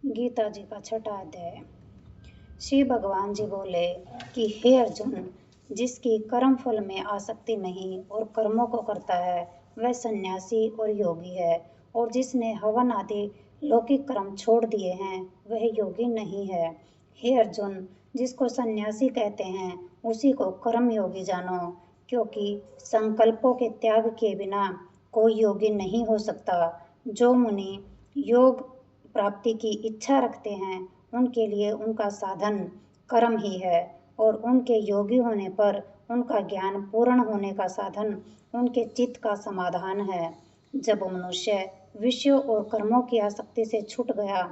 गीता जी का छठा अध्याय। श्री भगवान जी बोले कि हे अर्जुन, जिसकी कर्म फल में आसक्ति नहीं और कर्मों को करता है वह सन्यासी और योगी है, और जिसने हवन आदि लौकिक कर्म छोड़ दिए हैं वह योगी नहीं है। हे अर्जुन, जिसको सन्यासी कहते हैं उसी को कर्म योगी जानो, क्योंकि संकल्पों के त्याग किए बिना कोई योगी नहीं हो सकता। जो मुनि योग प्राप्ति की इच्छा रखते हैं उनके लिए उनका साधन कर्म ही है, और उनके योगी होने पर उनका ज्ञान पूर्ण होने का साधन उनके चित्त का समाधान है। जब मनुष्य विषयों और कर्मों की आसक्ति से छूट गया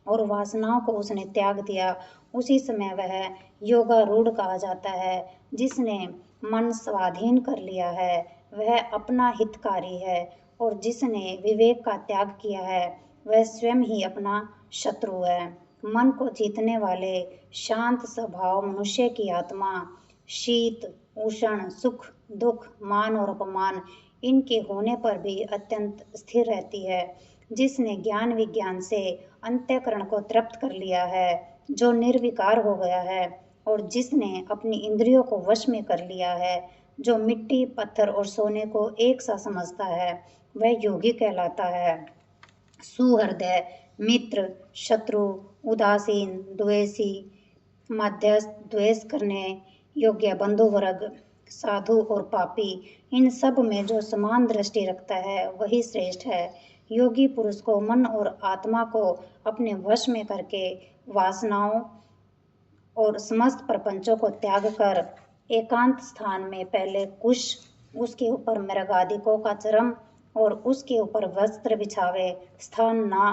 और वासनाओं को उसने त्याग दिया, उसी समय वह योगारूढ़ कहा जाता है। जिसने मन स्वाधीन कर लिया है वह अपना हितकारी है, और जिसने विवेक का त्याग किया है वह स्वयं ही अपना शत्रु है। मन को जीतने वाले शांत स्वभाव मनुष्य की आत्मा शीत उष्ण सुख दुख मान और अपमान इनके होने पर भी अत्यंत स्थिर रहती है। जिसने ज्ञान विज्ञान से अंतःकरण को तृप्त कर लिया है, जो निर्विकार हो गया है, और जिसने अपनी इंद्रियों को वश में कर लिया है, जो मिट्टी पत्थर और सोने को एक सा समझता है, वह योगी कहलाता है। सुहृदय मित्र शत्रु उदासीन द्वेषी मध्यस्थ द्वेष करने योग्य बंधु वर्ग साधु और पापी, इन सब में जो समान दृष्टि रखता है वही श्रेष्ठ है। योगी पुरुष को मन और आत्मा को अपने वश में करके वासनाओं और समस्त प्रपंचों को त्याग कर एकांत स्थान में पहले कुश, उसके ऊपर मृगादिकों का चरम और उसके ऊपर वस्त्र बिछावे। स्थान ना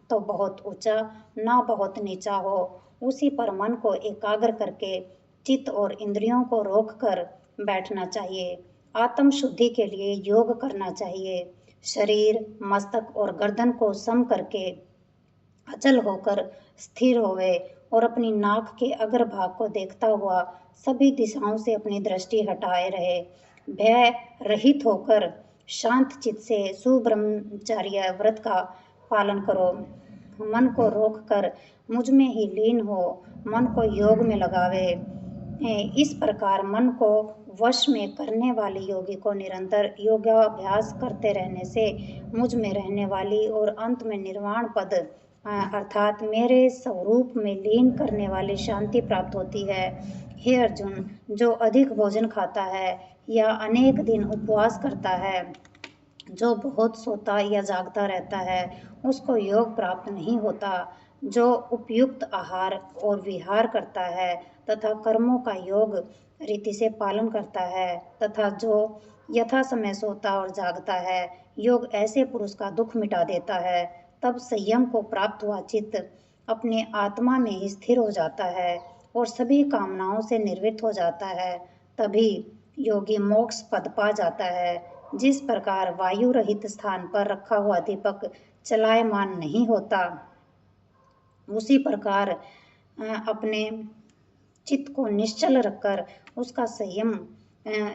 तो बहुत ऊंचा ना बहुत नीचा हो, उसी पर मन को एकाग्र करके चित्त और इंद्रियों को रोक कर बैठना चाहिए। आत्म शुद्धि के लिए योग करना चाहिए। शरीर मस्तक और गर्दन को सम करके अचल होकर स्थिर होवे, और अपनी नाक के अग्रभाग को देखता हुआ सभी दिशाओं से अपनी दृष्टि हटाए रहे। भय रहित होकर शांत चित्त से सुब्रह्मचर्य व्रत का पालन करो। मन को रोक कर मुझ में ही लीन हो, मन को योग में लगावे। इस प्रकार मन को वश में करने वाले योगी को निरंतर योगाभ्यास करते रहने से मुझ में रहने वाली और अंत में निर्वाण पद अर्थात मेरे स्वरूप में लीन करने वाली शांति प्राप्त होती है। हे अर्जुन, जो अधिक भोजन खाता है या अनेक दिन उपवास करता है, जो बहुत सोता या जागता रहता है, उसको योग प्राप्त नहीं होता। जो उपयुक्त आहार और विहार करता है तथा कर्मों का योग रीति से पालन करता है तथा जो यथा समय सोता और जागता है, योग ऐसे पुरुष का दुख मिटा देता है। तब संयम को प्राप्त हुआ चित्त अपने आत्मा में ही स्थिर हो जाता है और सभी कामनाओं से निर्वृत्त हो जाता है। तभी योगी मोक्ष पद पा जाता है। जिस प्रकार वायु रहित स्थान पर रखा हुआ दीपक चलायमान नहीं होता, उसी प्रकार अपने चित्त को निश्चल रखकर उसका संयम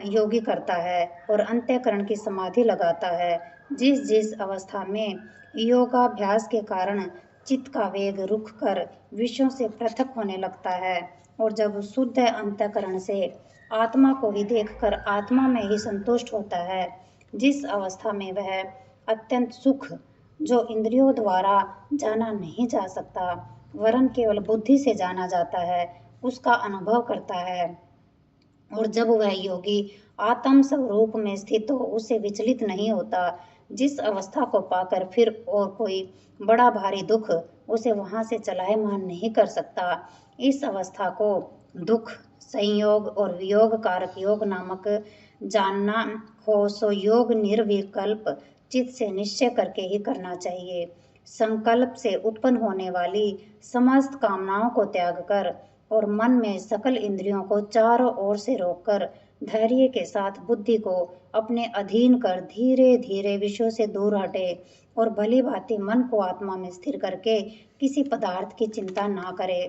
योगी करता है और अंतःकरण की समाधि लगाता है। जिस जिस अवस्था में योगाभ्यास के कारण चित्त का वेग रुक कर विषयों से पृथक होने लगता है, और जब शुद्ध अंतःकरण से आत्मा को ही देखकर आत्मा में ही संतुष्ट होता है, जिस अवस्था में वह अत्यंत सुख जो इंद्रियों द्वारा जाना नहीं जा सकता वरन केवल बुद्धि से जाना जाता है, उसका अनुभव करता है। और जब वह योगी आत्म स्वरूप में स्थित हो उससे विचलित नहीं होता, जिस अवस्था को पाकर फिर और कोई बड़ा भारी दुख उसे वहां से चलायमान नहीं कर सकता, इस अवस्था को दुख संयोग और वियोग कारक योग नामक जानना हो, सो योग निर्विकल्प चित्त से निश्चय करके ही करना चाहिए। संकल्प से उत्पन्न होने वाली समस्त कामनाओं को त्याग कर और मन में सकल इंद्रियों को चारों ओर से रोककर धैर्य के साथ बुद्धि को अपने अधीन कर धीरे धीरे विषयों से दूर हटे, और भली भांति मन को आत्मा में स्थिर करके किसी पदार्थ की चिंता ना करे।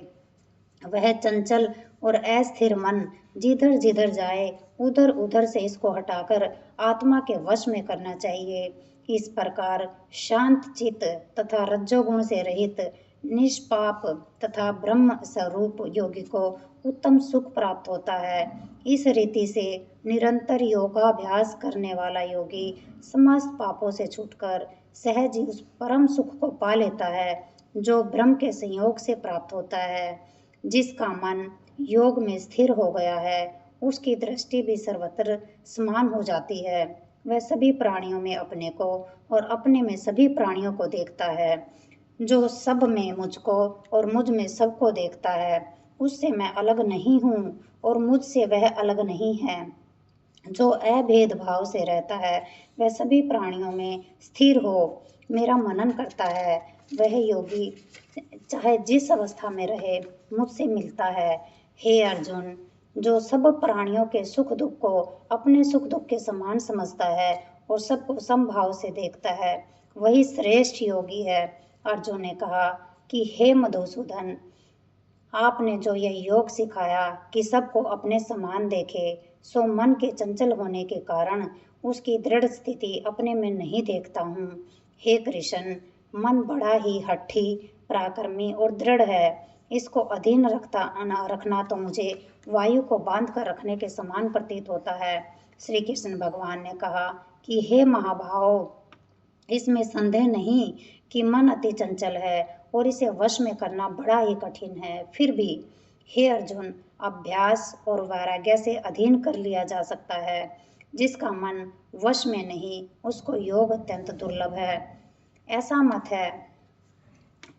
वह चंचल और अस्थिर मन जिधर जिधर जाए उधर उधर से इसको हटाकर आत्मा के वश में करना चाहिए। इस प्रकार शांत चित्त तथा रजोगुण से रहित निष्पाप तथा ब्रह्म स्वरूप योगी को उत्तम सुख प्राप्त होता है। इस रीति से निरंतर योगाभ्यास करने वाला योगी समस्त पापों से छूटकर सहज ही उस परम सुख को पा लेता है जो ब्रह्म के संयोग से प्राप्त होता है। जिसका मन योग में स्थिर हो गया है उसकी दृष्टि भी सर्वत्र समान हो जाती है। वह सभी प्राणियों में अपने को और अपने में सभी प्राणियों को देखता है। जो सब में मुझको और मुझ में सबको देखता है उससे मैं अलग नहीं हूँ और मुझसे वह अलग नहीं है। जो अभेद भाव से रहता है वह सभी प्राणियों में स्थिर हो मेरा मनन करता है। वह योगी चाहे जिस अवस्था में रहे मुझसे मिलता है। हे अर्जुन, जो सब प्राणियों के सुख दुख को अपने सुख दुख के समान समझता है और सबको समभाव से देखता है वही श्रेष्ठ योगी है। अर्जुन ने कहा कि हे मधुसूदन, आपने जो यह योग सिखाया कि सबको अपने समान देखे, सो मन के चंचल होने के कारण उसकी दृढ़ स्थिति अपने में नहीं देखता हूँ। हे कृष्ण, मन बड़ा ही हठी, पराक्रमी और दृढ़ है। इसको अधीन रखना तो मुझे वायु को बांध कर रखने के समान प्रतीत होता है। श्री कृष्ण भगवान ने कहा कि हे महाभाव, इसमें संदेह नहीं कि मन अति चंचल है और इसे वश में करना बड़ा ही कठिन है। फिर भी हे अर्जुन, अभ्यास और वैराग्य से अधीन कर लिया जा सकता है। जिसका मन वश में नहीं उसको योग अत्यंत दुर्लभ है। ऐसा मत है,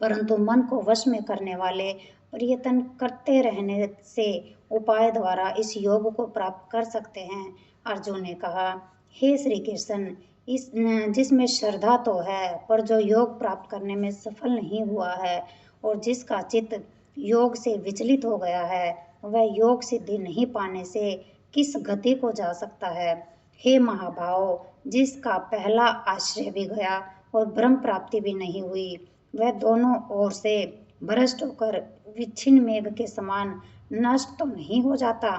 परंतु मन को वश में करने वाले प्रयत्न करते रहने से उपाय द्वारा इस योग को प्राप्त कर सकते हैं। अर्जुन ने कहा, हे श्री कृष्ण, जिसमें श्रद्धा तो है पर जो योग प्राप्त करने में सफल नहीं हुआ है और जिसका चित्त योग से विचलित हो गया है वह योग सिद्धि नहीं पाने से किस गति को जा सकता है। हे महाभाव, जिसका पहला आश्रय भी गया और ब्रह्म प्राप्ति भी नहीं हुई वह दोनों ओर से भ्रष्ट होकर विच्छिन्न मेघ के समान नष्ट तो नहीं हो जाता।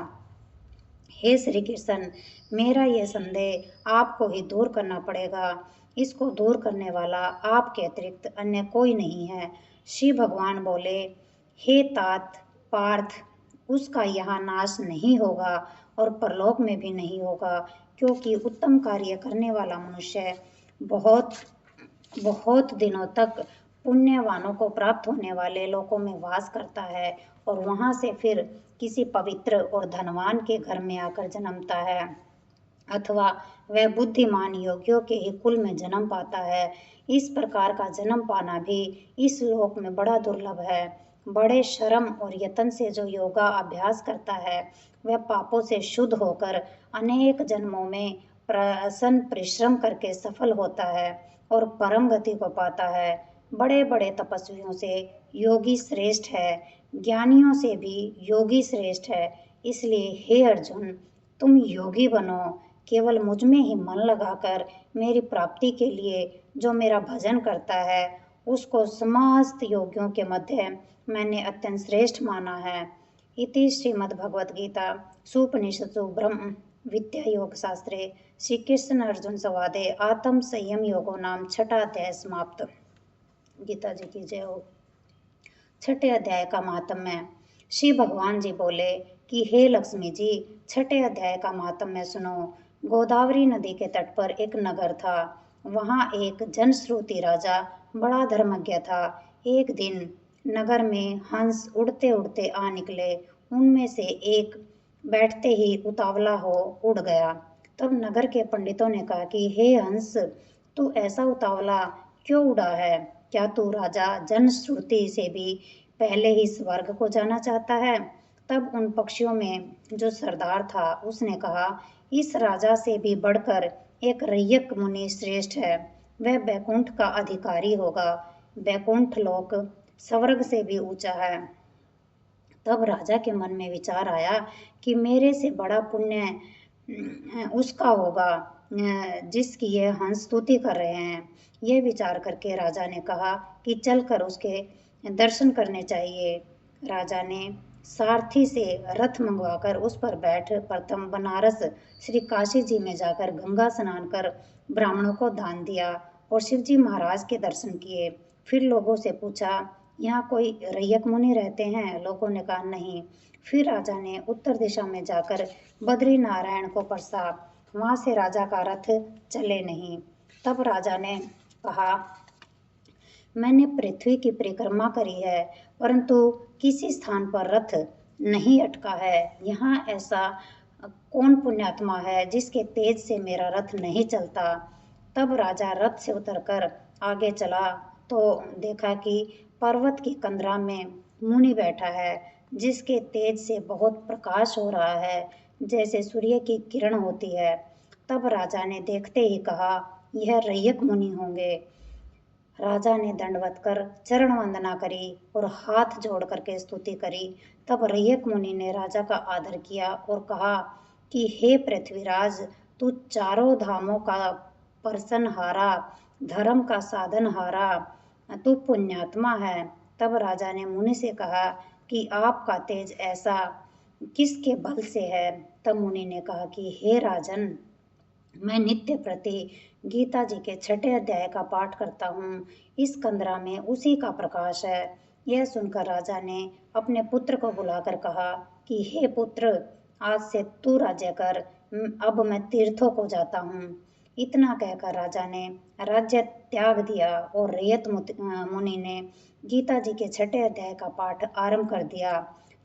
हे श्री कृष्ण, मेरा यह संदेह आपको ही दूर करना पड़ेगा। इसको दूर करने वाला आपके अतिरिक्त अन्य कोई नहीं है। श्री भगवान बोले, हे तात पार्थ, उसका यहाँ नाश नहीं होगा और परलोक में भी नहीं होगा, क्योंकि उत्तम कार्य करने वाला मनुष्य बहुत बहुत दिनों तक पुण्यवानों को प्राप्त होने वाले लोकों में वास करता है और वहां से फिर किसी पवित्र और धनवान के घर में आकर जन्मता है, अथवा वह बुद्धिमान योगियों के ही कुल में जन्म पाता है। इस प्रकार का जन्म पाना भी इस लोक में बड़ा दुर्लभ है। बड़े श्रम और यत्न से जो योगा अभ्यास करता है वह पापों से शुद्ध होकर अनेक जन्मों में प्रसन्न परिश्रम करके सफल होता है और परम गति को पाता है। बड़े बड़े तपस्वियों से योगी श्रेष्ठ है, ज्ञानियों से भी योगी श्रेष्ठ है। इसलिए हे अर्जुन, तुम योगी बनो। केवल मुझ में ही मन लगाकर मेरी प्राप्ति के लिए जो मेरा भजन करता है उसको समस्त योगियों के मध्य मैंने अत्यंत श्रेष्ठ माना है। इति श्रीमद्भगवद्गीता सुपनिषत्सु ब्रह्म विद्या योग शास्त्रे श्री कृष्ण अर्जुन संवादे आत्म संयम योगो नाम छठा अध्याय समाप्त। गीता जी की जय हो। छठे अध्याय का महात्म्य। श्री भगवान जी बोले कि हे लक्ष्मी जी, छठे अध्याय का महात्म्य सुनो। गोदावरी नदी के तट पर एक नगर था। वहाँ एक जनश्रुति राजा बड़ा धर्मज्ञ था। एक दिन नगर में हंस उड़ते उड़ते आ निकले। उनमें से एक बैठते ही उतावला हो उड़ गया। तब नगर के पंडितों ने कहा कि हे हंस, तू ऐसा उतावला क्यों उड़ा है? क्या तू राजा जनश्रुति से भी पहले ही स्वर्ग को जाना चाहता है? तब उन पक्षियों में जो सरदार था उसने कहा, इस राजा से भी बढ़कर एक रैयक मुनि श्रेष्ठ है। वह बैकुंठ का अधिकारी होगा। बैकुंठ लोक स्वर्ग से भी ऊंचा है। तब राजा के मन में विचार आया कि मेरे से बड़ा पुण्य उसका होगा जिसकी ये हंस स्तुति कर रहे हैं। यह विचार करके राजा ने कहा कि चलकर उसके दर्शन करने चाहिए। राजा ने सारथी से रथ मंगवाकर उस पर बैठ प्रथम बनारस श्री काशी जी में जाकर गंगा स्नान कर ब्राह्मणों को दान दिया और शिवजी महाराज के दर्शन किए। फिर लोगों से पूछा, यहाँ कोई रैयक मुनि रहते हैं? लोगों ने कहा नहीं। फिर राजा ने उत्तर दिशा में जाकर बद्री नारायण को परसा, वहां से राजा का रथ चले नहीं। तब राजा ने कहा, मैंने पृथ्वी की परिक्रमा करी है, परंतु किसी स्थान पर रथ नहीं अटका है। यहाँ ऐसा कौन पुण्यात्मा है जिसके तेज से मेरा रथ नहीं चलता? तब राजा रथ से उतरकर आगे चला तो देखा कि पर्वत की कंदरा में मुनि बैठा है, जिसके तेज से बहुत प्रकाश हो रहा है, जैसे सूर्य की किरण होती है। तब राजा ने देखते ही कहा, यह रैयक मुनि होंगे। राजा ने दंडवत कर चरण वंदना करी और हाथ जोड़ करके स्तुति करी। तब रैयक मुनि ने राजा का आदर किया और कहा कि हे पृथ्वीराज, तू चारों धामों का परसनहारा, धर्म का साधनहारा, तू पुण्यात्मा है। तब राजा ने मुनि से कहा कि आपका तेज ऐसा किसके बल से है? तब मुनि ने कहा कि हे राजन, मैं नित्य प्रति गीता जी के 6 अध्याय का पाठ करता हूँ। इस कंदरा में उसी का प्रकाश है। यह सुनकर राजा ने अपने पुत्र को बुलाकर कहा कि हे पुत्र, आज से तू राज्य कर, अब मैं तीर्थों को जाता हूँ। इतना कहकर राजा ने राज्य त्याग दिया और रैयत मुनि ने गीता जी के 6 अध्याय का पाठ आरंभ कर दिया।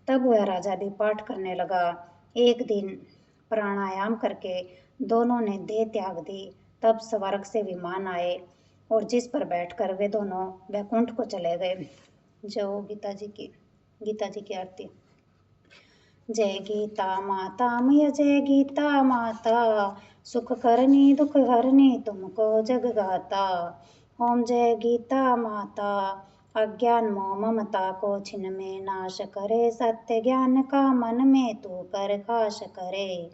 तब वह राजा भी पाठ करने लगा। एक दिन प्राणायाम करके दोनों ने देह त्याग दी। तब स्वर्ग से विमान आए और जिस पर बैठकर वे दोनों वैकुंठ को चले गए। जो गीता जी की आरती। जय गीता माता मैया, जय गीता माता, सुख करनी दुख हरनी तुमको जग गाता। ओम जय गीता माता, अज्ञान मोह ममता को छिन में नाश करे, सत्य ज्ञान का मन में तू प्रकाश करे।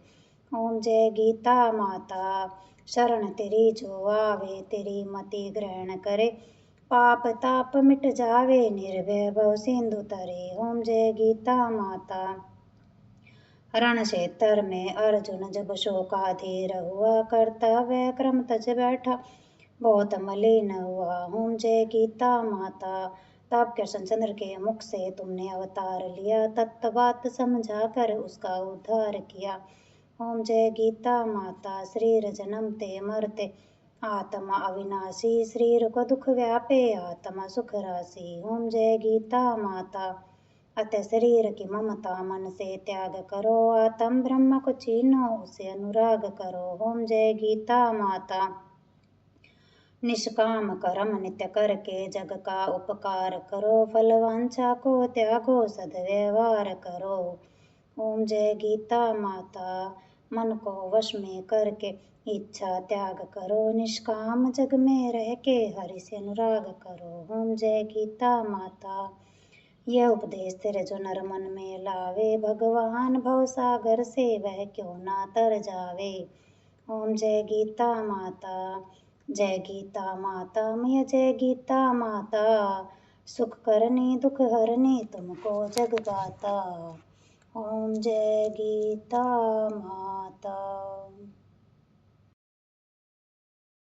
ओम जय गीता माता, शरण तेरी जो आवे, तेरी मति ग्रहण करे, पाप ताप मिट जावे, निर्भय भव सिंधु तरे। ओम जय गीता माता। रण क्षेत्र में अर्जुन जब शोकाधीर हुआ, कर्तव्य क्रम तज बैठा, बहुत मलिन हुआ। ओम जय गीता माता। तब कृष्णचंद्र के मुख से तुमने अवतार लिया, तत्व बात समझा कर उसका उद्धार किया। ओम जय गीता माता। शरीर जन्मते मरते, आत्मा अविनाशी, शरीर को दुख व्यापे, आत्मा सुख राशि। ओम जय गीता माता। अतः शरीर की ममता मन से त्याग करो, आत्म ब्रह्म को चीनो, उसे अनुराग करो। ओम जय गीता माता। निष्काम कर्म नित्य करके जग का उपकार करो, फल वांछा को त्यागो, सद्व्यवहार करो। ओम जय गीता माता। मन को वश में करके इच्छा त्याग करो, निष्काम जग में रह के हरि से अनुराग करो। ओम जय गीता माता। यह उपदेश तेरे जो नर मन में लावे, भगवान भव सागर से वह क्यों ना तर जावे। ओम जय गीता माता। जय गीता माता मैया, जय गीता माता, सुख करनी दुख हरनी तुमको जग गाता। ओम जय गीता माता।